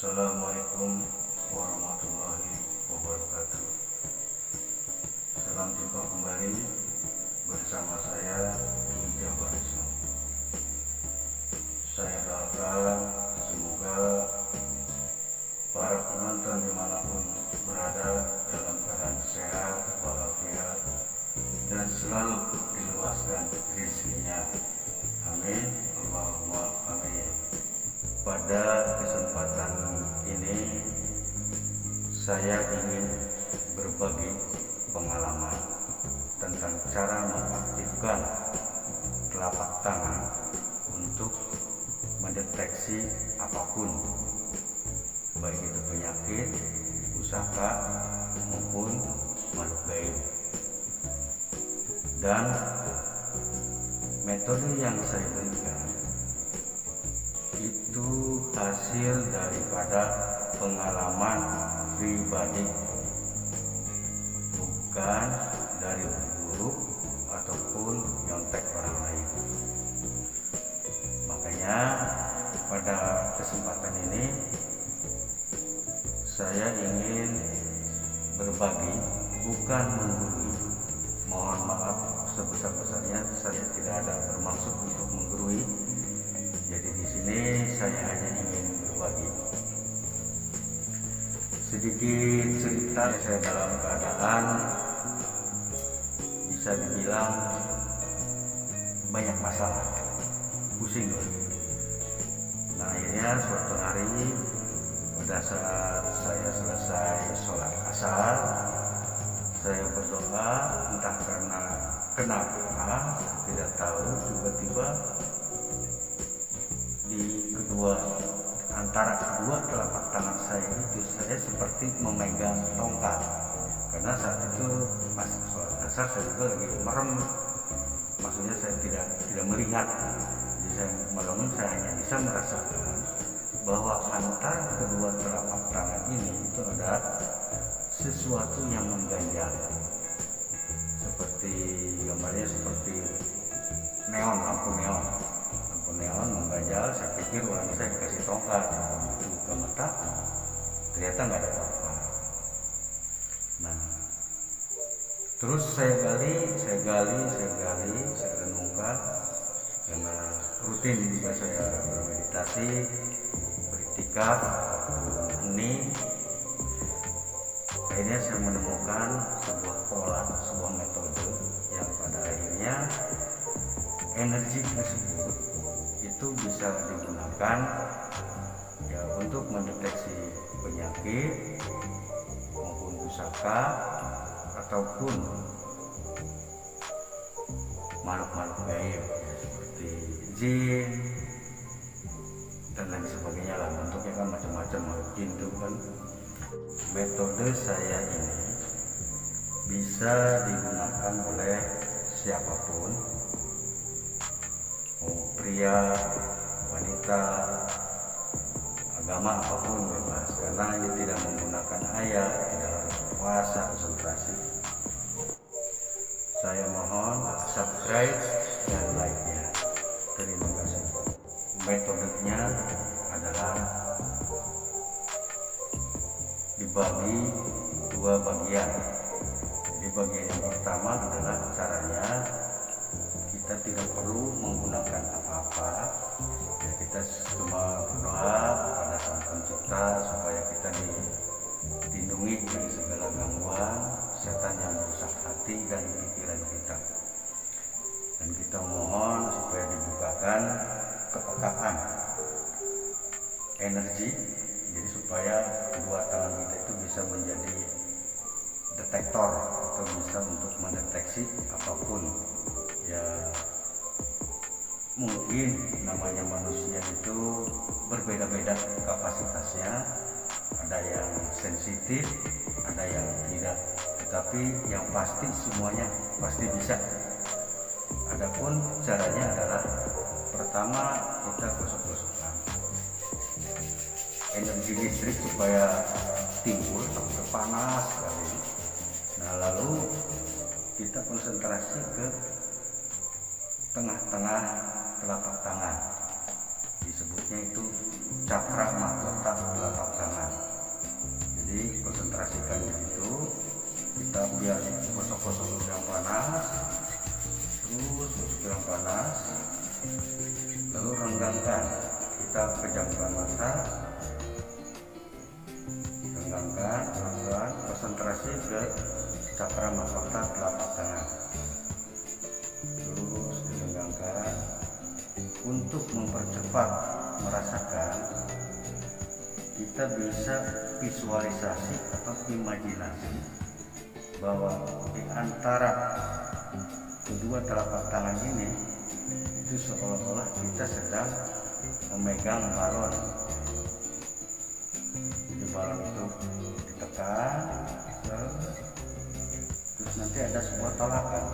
Assalamualaikum warahmatullahi wabarakatuh. Salam jumpa kembali bersama saya Jabar Islam. Saya doakan semoga para penonton dimanapun berada dalam keadaan sehat, walafiat, dan selalu diluaskan rezekinya. Amin. Allahumma amin. Pada kesempatan ini saya ingin berbagi pengalaman tentang cara mengaktifkan telapak tangan untuk mendeteksi apapun, baik itu penyakit, pusaka maupun makhluk gaib. Dan metode yang saya berikan itu hasil daripada pengalaman pribadi, bukan dari guru ataupun nyontek orang lain. Makanya pada kesempatan ini saya ingin berbagi, bukan menggurui. Mohon maaf sebesar-besarnya, saya tidak ada bermaksud untuk menggurui. Jadi di sini saya hanya ingin berbagi sedikit cerita. Saya dalam keadaan bisa dibilang banyak masalah, pusing dulu. Nah akhirnya suatu hari pada saat saya selesai sholat asar, saya berdoa, entah karena kenapa tidak tahu, tiba-tiba di antara kedua telapak tangan saya itu saya seperti memegang tongkat. Karena saat itu pas sholat asar saya juga lagi merem, maksudnya saya tidak melihat. Jadi saya melongo, saya hanya bisa merasakan bahwa antara kedua telapak tangan ini itu ada sesuatu yang mengganjal, seperti gambarnya seperti neon, lampu neon mengganjal. Saya pikir orang saya dikasih tongkat, begitu buka mata ternyata nggak ada apa-apa. Nah terus saya gali, saya renungkan, karena rutin juga saya bermeditasi, beriktikaf, hening. Akhirnya saya menemukan sebuah pola, sebuah metode yang pada akhirnya energi tersebut itu bisa digunakan ya untuk mendeteksi penyakit maupun pusaka ataupun makhluk-makhluk gaib ya, seperti jin dan lain sebagainya lah. Bentuknya kan macam-macam, makhluk jin itu kan. Metode saya ini bisa digunakan oleh siapapun, mau pria, wanita, agama apapun bebas, karena ini tidak menggunakan ayat, tidak harus puasa, konsentrasi. Saya mohon subscribe dan like-nya. Terima kasih. Metodenya adalah dibagi dua bagian. Jadi bagian yang pertama adalah caranya kita tidak perlu menggunakan apa-apa ya, kita cuma berdoa kepada Sang Pencipta supaya kita dilindungi dari segala gangguan setan yang merusak hati dan pikiran kita, dan kita mohon supaya dibukakan kepekaan energi, jadi supaya kedua tangan kita itu bisa menjadi detektor atau bisa untuk mendeteksi apapun. Ya mungkin namanya manusia itu berbeda-beda kapasitasnya, ada yang sensitif, ada yang tidak, tetapi yang pasti semuanya pasti bisa. Adapun caranya adalah pertama kita gosok-gosokkan energi listrik supaya timbul sampai panas sekali. Nah lalu kita konsentrasi ke tengah-tengah telapak tangan, disebutnya itu cakra mahkota. telapak tangan. Jadi konsentrasikan di situ, kita biar gosok-gosok dulu yang panas, terus gosok yang panas, lalu renggangkan. Kita pejamkan mata, renggangkan, pelan-pelan, konsentrasi ke cakra mahkota telapak tangan. Terus direnggangkan. Untuk mempercepat merasakan, kita bisa visualisasi atau imajinasi bahwa di antara kedua telapak tangan ini itu seolah-olah kita sedang memegang balon. Di balon itu ditekan, terus nanti ada sebuah tolakan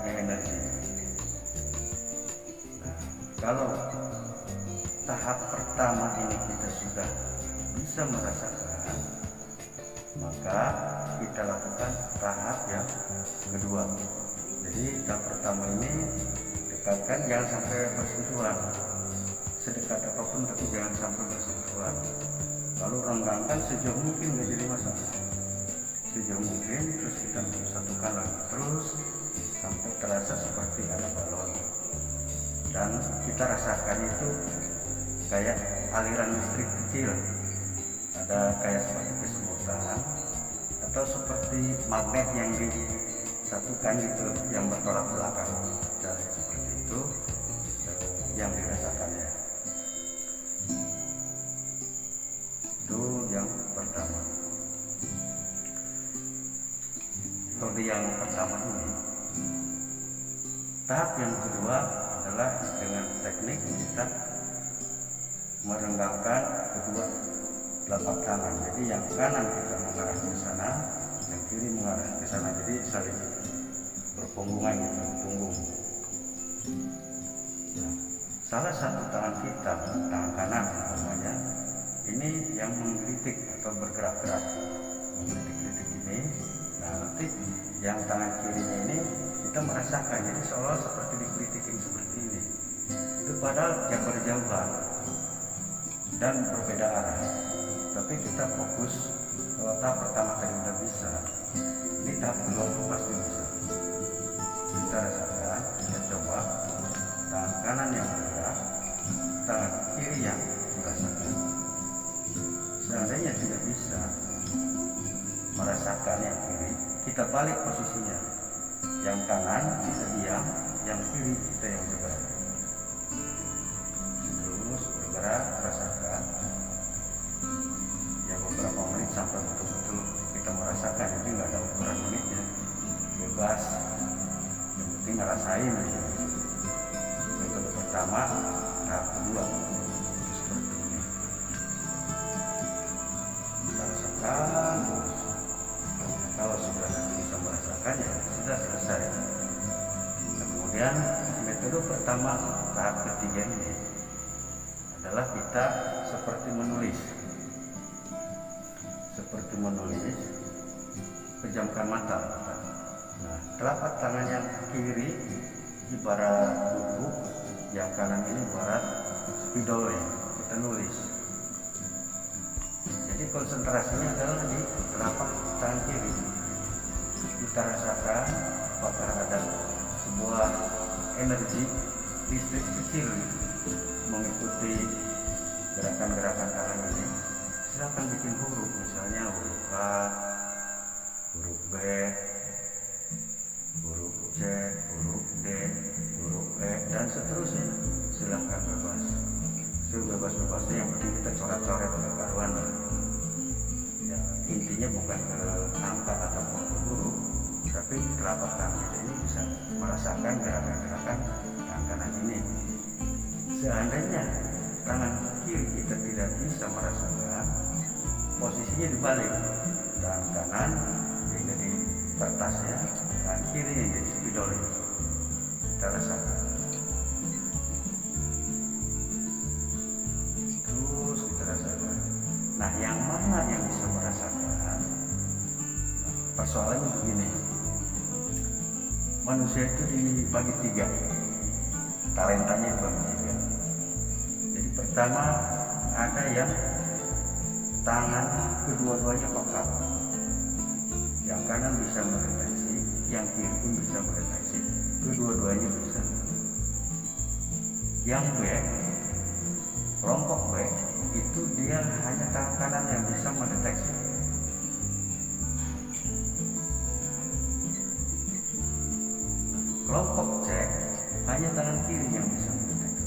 energi. Nah, kalau tahap pertama ini kita sudah bisa merasakan, maka kita lakukan tahap yang kedua. Jadi tahap pertama ini dekatkan, jangan sampai bersentuhan, sedekat apapun tapi jangan sampai bersentuhan. Lalu renggangkan sejauh mungkin, nggak jadi masalah, sejauh mungkin. Terus kita satukan lagi terus sampai terasa seperti ada balon, dan kita rasakan itu kayak aliran listrik kecil, ada kayak seperti kesemutan atau seperti magnet yang disatukan gitu, yang bertolak belakang. Cara seperti itu yang dirasakannya. Itu yang pertama. Metode yang pertama ini. Tahap yang kedua adalah dengan teknik kita merenggangkan kedua telapak tangan. Jadi yang kanan kita mengarah ke sana, yang kiri mengarah ke sana. Jadi saling berpunggungan gitu, punggung. Nah, salah satu tangan kita, tangan kanan namanya, ini yang menggelitik atau bergerak-gerak, menggelitik-gelitik ini. Nah, nanti yang tangan kirinya ini kita merasakan, jadi seolah seperti digelitikin seperti ini. Itu padahal yang berjauhan dan berbeda arah. Tapi kita fokus, kalau tahap pertama tadi udah bisa, ini tahap kedua pun pasti bisa. Kita rasakan, kita coba tangan kanan yang bergerak, tangan kiri yang merasakan. Seandainya tidak bisa merasakan yang kiri, kita balik posisinya. Yang kanan kita diam, yang kiri kita yang bergerak. Terus bergerak, rasakan. Ya beberapa menit sampai betul-betul kita merasakan. Jadi nggak ada ukuran menitnya, bebas. Yang penting ngerasain aja. Metode pertama, tahap kedua seperti ini. Kita rasakan terus. Kalau sudah bisa merasakan, ya sudah selesai. Nah, kemudian metode pertama tahap ketiga ini adalah kita seperti menulis, pejamkan mata. Nah, telapak tangan yang kiri ibarat buku, yang kanan ini ibarat spidol ya, kita nulis. Jadi konsentrasinya adalah di telapak tangan kiri. Kita rasakan apakah ada sebuah energi listrik kecil mengikuti gerakan-gerakan tangan ini. Silakan bikin huruf, misalnya huruf K, huruf B, huruf C, huruf D, huruf E, dan seterusnya. Silakan bebas, sebebas-bebasnya. Yang penting kita coret-coret ke karuan. Ya, intinya bukan ke angka atau huruf, tapi telapak tangan kita ini bisa merasakan gerakan-gerakan tangan kanan ini. Seandainya tangan kiri kita tidak bisa merasakan, posisinya dibalik. Tangan kanan jadi kertas ya, tangan kiri jadi spidol. Kita rasakan. Terus kita rasakan. Nah, yang mana yang bisa merasakan? Nah, persoalannya begini. Manusia itu dibagi tiga, talentanya dibagi tiga. Jadi pertama ada yang tangan kedua-duanya pekat, yang kanan bisa mendeteksi, yang kiri pun bisa mendeteksi, kedua-duanya bisa. Yang B, kelompok B itu dia hanya tangan kanan yang bisa mendeteksi. Kelompok C hanya tangan kiri yang bisa mendeteksi.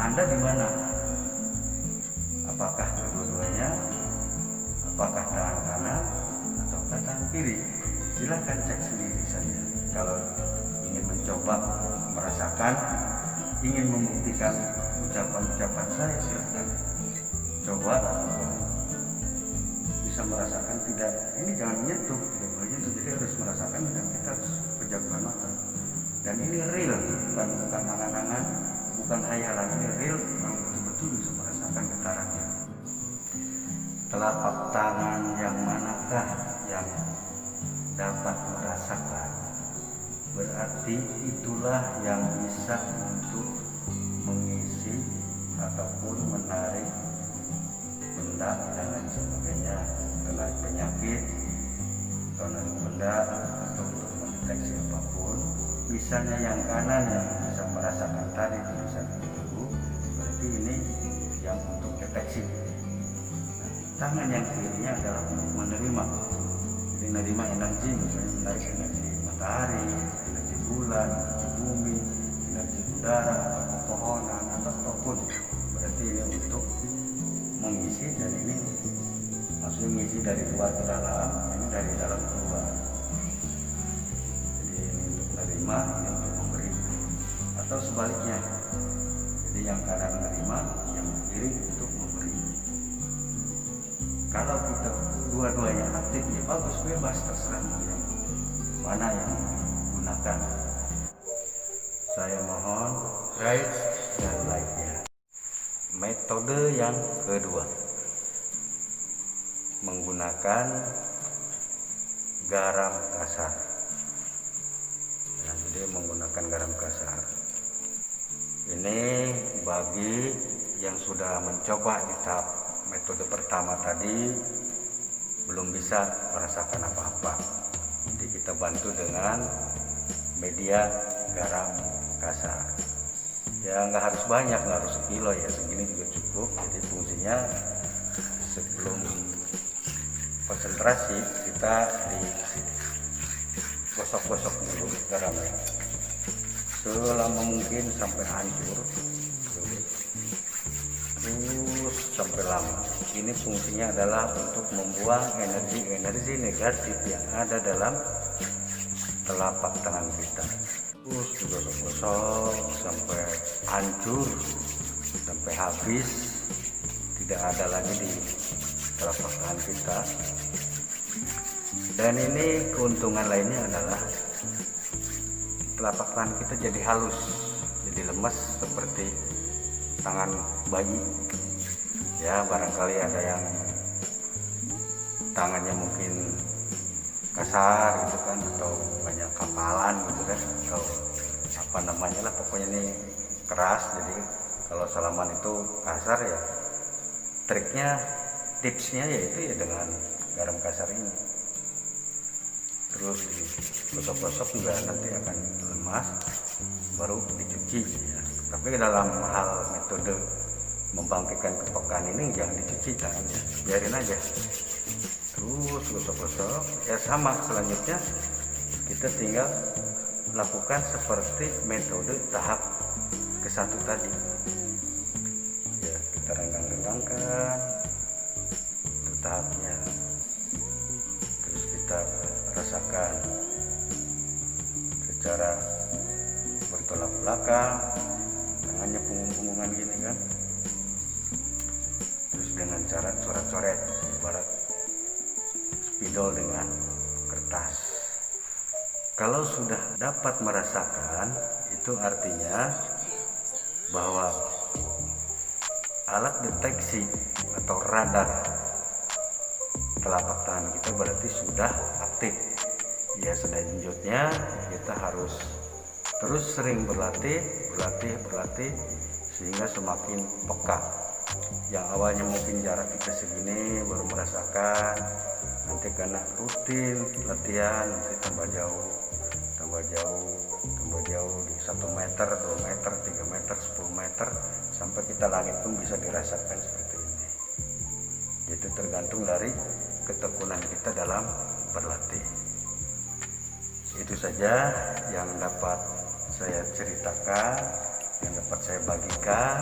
Anda di mana? Apakah kedua-duanya? Apakah tangan kanan atau tangan kiri? Silahkan cek sendiri saja. Kalau ingin mencoba merasakan, ingin membuktikan ucapan-ucapan saya, silahkan coba bisa merasakan. Tidak, ini jangan menyentuh, tidak boleh nyentuh, jadi harus merasakan dan kita harus pejamkan mata. Dan ini real, bukan angan-angan, bukan hayalan, ini real, yang betul-betul bisa merasakan getarannya. Telapak tangan yang manakah yang dapat merasakan? Berarti itulah yang bisa untuk mengisi ataupun menarik benda dan lain sebagainya, menarik penyakit atau menarik benda atau untuk mendeteksi apapun. Misalnya yang kanan yang bisa merasakan tadi tulisan itu, berarti ini yang untuk deteksi. Nah, tangan yang kirinya adalah untuk menerima, jadi menerima energi, misalnya menarik energi matahari, energi bulan, energi bumi, energi udara atau pepohonan atau apapun. Berarti ini untuk mengisi, dan ini maksudnya mengisi dari luar ke dalam, ini dari dalam keluar. Jadi ini untuk menerima, ini untuk memberi, atau sebaliknya. Jadi yang kanan menerima, yang kiri untuk memberi. Kalau kita dua-duanya aktif, ya bagus, bebas, terserah yang mana yang digunakan. Saya mohon subscribe dan like-nya. Metode yang kedua, menggunakan garam kasar. Jadi menggunakan garam kasar ini bagi yang sudah mencoba di tahap metode pertama tadi belum bisa merasakan apa-apa. Jadi kita bantu dengan media garam kasar. Ya nggak harus banyak, nggak harus sekilo ya, segini juga cukup. Jadi fungsinya sebelum konsentrasi kita digosok-gosok dulu garamnya selama mungkin sampai hancur, terus sampai lama. Ini fungsinya adalah untuk membuang energi negatif yang ada dalam telapak tangan kita. Terus digosok-gosok sampai hancur, sampai habis, tidak ada lagi di telapak tangan kita. Dan ini keuntungan lainnya adalah telapak tangan kita jadi halus, jadi lemas seperti tangan bayi. Ya barangkali ada yang tangannya mungkin kasar gitu kan, atau banyak kapalan gitu kan, atau apa namanya lah, pokoknya ini keras. Jadi kalau salaman itu kasar ya, triknya, tipsnya yaitu ya dengan garam kasar ini. Terus digosok-gosok juga nanti akan lemas, baru dicuci ya. Tapi dalam hal metode membangkitkan kepekaan ini jangan dicuci tangannya, biarin aja. Terus gosok-gosok ya, sama selanjutnya kita tinggal lakukan seperti metode tahap ke-1 tadi ya, kita renggang-renggangkan itu tahapnya. Terus kita rasakan secara bertolak belakang, tangannya punggung-punggungan gini kan. Terus dengan cara coret-coret ibarat spidol dengan kertas. Kalau sudah dapat merasakan, itu artinya bahwa alat deteksi atau radar telapak tangan kita berarti sudah aktif. Ya selanjutnya kita harus terus sering berlatih sehingga semakin peka. Yang awalnya mungkin jarak kita segini baru merasakan, nanti karena rutin latihan nanti tambah jauh di 1 meter, 2 meter, 3 meter, 10 meter, sampai kita langit pun bisa dirasakan seperti ini. Itu tergantung dari ketekunan kita dalam berlatih. Itu saja yang dapat saya ceritakan, yang dapat saya bagikan.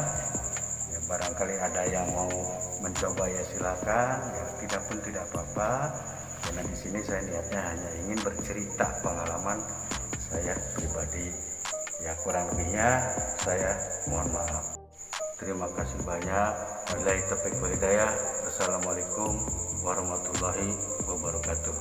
Ya, barangkali ada yang mau mencoba ya silakan, ya tidak pun tidak apa-apa. Karena di sini saya niatnya hanya ingin bercerita pengalaman saya pribadi. Ya kurang lebihnya saya mohon maaf. Terima kasih banyak. Wabillahi taufiq wal hidayah. Wassalamualaikum warahmatullahi wabarakatuh.